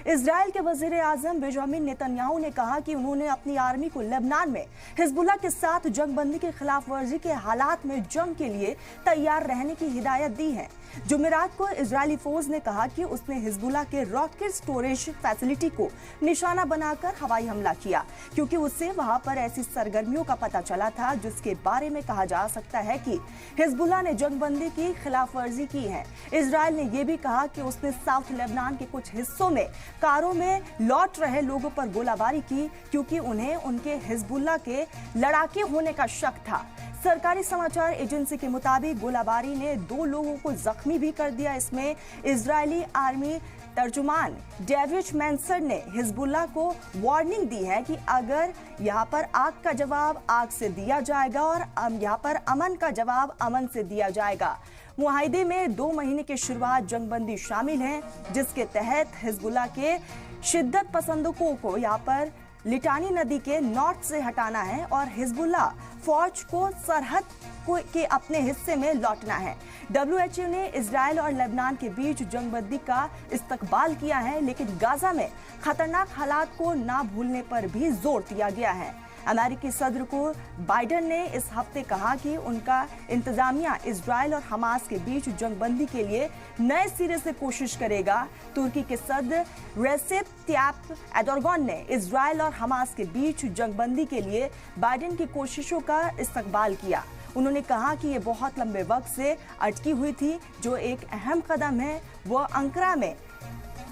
Israel के वजीर आजम Benjamin Netanyahu ने कहा कि उन्होंने अपनी आर्मी को लेबनान में हिजबुल्लाह के साथ जंगबंदी की खिलाफ वर्जी के हालात में जंग के लिए तैयार रहने की हिदायत दी है। जुमेरात को इजरायली फोर्स ने कहा कि उसने हिजबुल्लाह के रॉकेट स्टोरेज फैसिलिटी को निशाना बनाकर हवाई हमला किया, क्योंकि उससे वहां पर ऐसी सरगर्मियों का पता चला था जिसके बारे में कहा जा सकता है कि हिजबुल्लाह ने जंगबंदी की खिलाफ वर्जी की है। इजराइल ने यह भी कहा कि उसने साउथ लेबनान के कुछ हिस्सों में कारों में लौट रहे लोगों पर गोलाबारी की, क्योंकि उन्हें उनके हिजबुल्लाह के लड़ाके होने का शक था। सरकारी समाचार एजेंसी के मुताबिक गोलाबारी ने 2 लोगों को जख्मी भी कर दिया। इसमें इजरायली आर्मी तर्जुमान डेविड मैंसर ने हिजबुल्लाह को वार्निंग दी है कि अगर यहाँ पर आग का जवाब आग से दिया जाएगा और यहाँ पर अमन का जवाब अमन से दिया जाएगा। मुआहिदे में 2 महीने की शुरुआत जंगबंदी शामिल है, जिसके तहत हिजबुल्लाह के शिद्दत पसंदों को यहाँ पर लिटानी नदी के नॉर्थ से हटाना है और हिजबुल्लाह फौज को सरहद के अपने हिस्से में लौटना है। WHO ने इजराइल और लेबनान के बीच जंगबंदी का इस्तकबाल किया है, लेकिन गाजा में खतरनाक हालात को ना भूलने पर भी जोर दिया गया है। अमेरिकी सदर को बाइडेन ने इस हफ्ते कहा कि उनका इंतजामिया इजराइल और हमास के बीच जंगबंदी के लिए नए सिरे से कोशिश करेगा। तुर्की के सदर रेसेप तैय्यप एर्दोगान ने इजराइल और हमास के बीच जंगबंदी के लिए बाइडेन की कोशिशों का इस्तकबाल किया। उन्होंने कहा कि ये बहुत लंबे वक्त से अटकी हुई थी, जो एक अहम कदम है। वह अंकारा में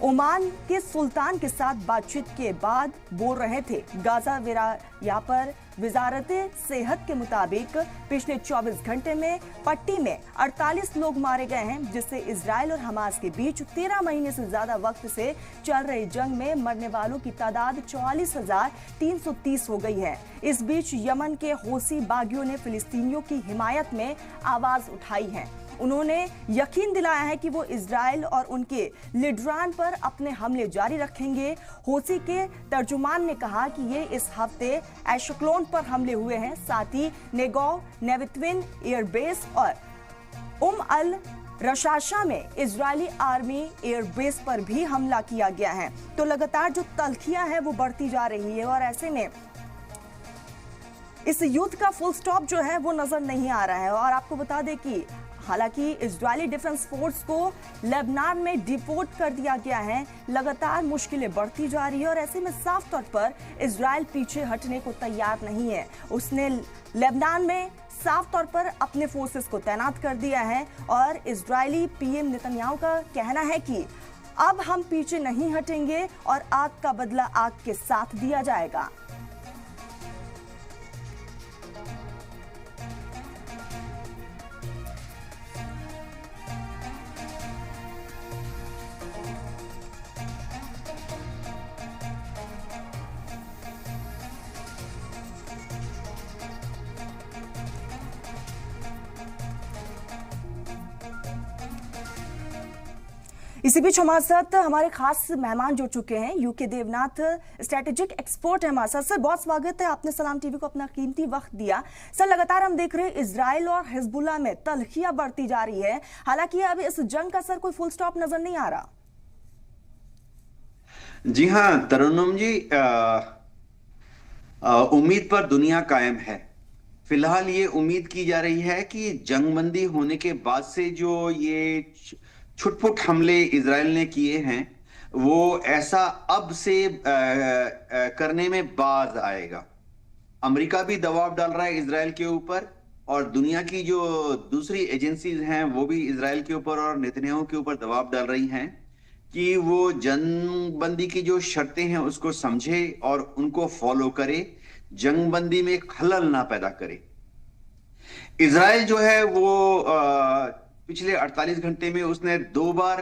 ओमान के सुल्तान के साथ बातचीत के बाद बोल रहे थे। गाजा यहाँ पर वजारत सेहत के मुताबिक पिछले 24 घंटे में पट्टी में 48 लोग मारे गए हैं, जिससे इजराइल और हमास के बीच 13 महीने से ज्यादा वक्त से चल रही जंग में मरने वालों की तादाद 44,330 हो गई है। इस बीच यमन के हौसी बागियों ने फिलिस्तीनियों की हिमायत में आवाज उठाई है। उन्होंने यकीन दिलाया है कि वो इजराइल और उनके लीडरान पर अपने हमले जारी रखेंगे। हौसी के तर्जुमान ने कहा कि ये इस हफ्ते एशक्लोन पर हमले हुए हैं, साथ ही नेगोव, नेवित्विन एयरबेस और अल रशाशा में इजरायली आर्मी एयरबेस पर भी हमला किया गया है। तो लगातार जो तल्खियां हैं वो बढ़ती जा रही है और ऐसे में इस युद्ध का फुल स्टॉप जो है वो नजर नहीं आ रहा है। और आपको बता दें कि हालांकि इजरायली डिफेंस फोर्स को लेबनान में डिपोर्ट कर दिया गया है, लगातार मुश्किलें बढ़ती जा रही है और ऐसे में साफ तौर पर इजराइल पीछे हटने को तैयार नहीं है। उसने लेबनान में साफ तौर पर अपने फोर्सेस को तैनात कर दिया है और इजरायली पीएम नेतन्याहू का कहना है कि अब हम पीछे नहीं हटेंगे और आग का बदला आग के साथ दिया जाएगा। इसी बीच हमारे साथ हमारे खास मेहमान जुड़ चुके हैं। यूके देवनाथ स्ट्रेटेजिक एक्सपर्ट है हमारे साथ। सर, बहुत स्वागत है, आपने सलाम टीवी को अपना कीमती वक्त दिया। सर, लगातार हम देख रहे हैं इजराइल और हिजबुल्लाह में तल्खियां बढ़ती जा रही है, हालांकि अब इस जंग का सर कोई फुल स्टॉप नजर नहीं आ रहा। जी हाँ तरन्नुम जी, उम्मीद पर दुनिया कायम है। फिलहाल ये उम्मीद की जा रही है कि जंगबंदी होने के बाद से जो ये छुटपुट हमले इजराइल ने किए हैं वो ऐसा अब से करने में बाज आएगा। अमेरिका भी दबाव डाल रहा है इजराइल के ऊपर और दुनिया की जो दूसरी एजेंसीज हैं वो भी इजराइल के ऊपर और नेतन्याहू के ऊपर दबाव डाल रही हैं कि वो जंगबंदी की जो शर्तें हैं उसको समझे और उनको फॉलो करे, जंगबंदी में खलल ना पैदा करे। इजराइल जो है वो पिछले 48 घंटे में उसने 2 बार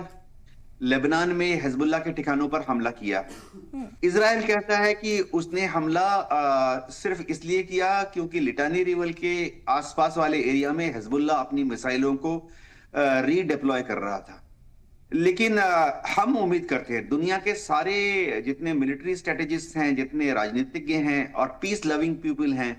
लेबनान में हिजबुल्लाह के ठिकानों पर हमला किया। इजराइल कहता है कि उसने हमला सिर्फ इसलिए किया क्योंकि लिटानी रिवर के आसपास वाले एरिया में हिजबुल्लाह अपनी मिसाइलों को रीडिप्लॉय कर रहा था। लेकिन हम उम्मीद करते हैं दुनिया के सारे जितने मिलिट्री स्ट्रेटेजिस्ट हैं, जितने राजनीतिज्ञ हैं और पीस लविंग पीपल हैं,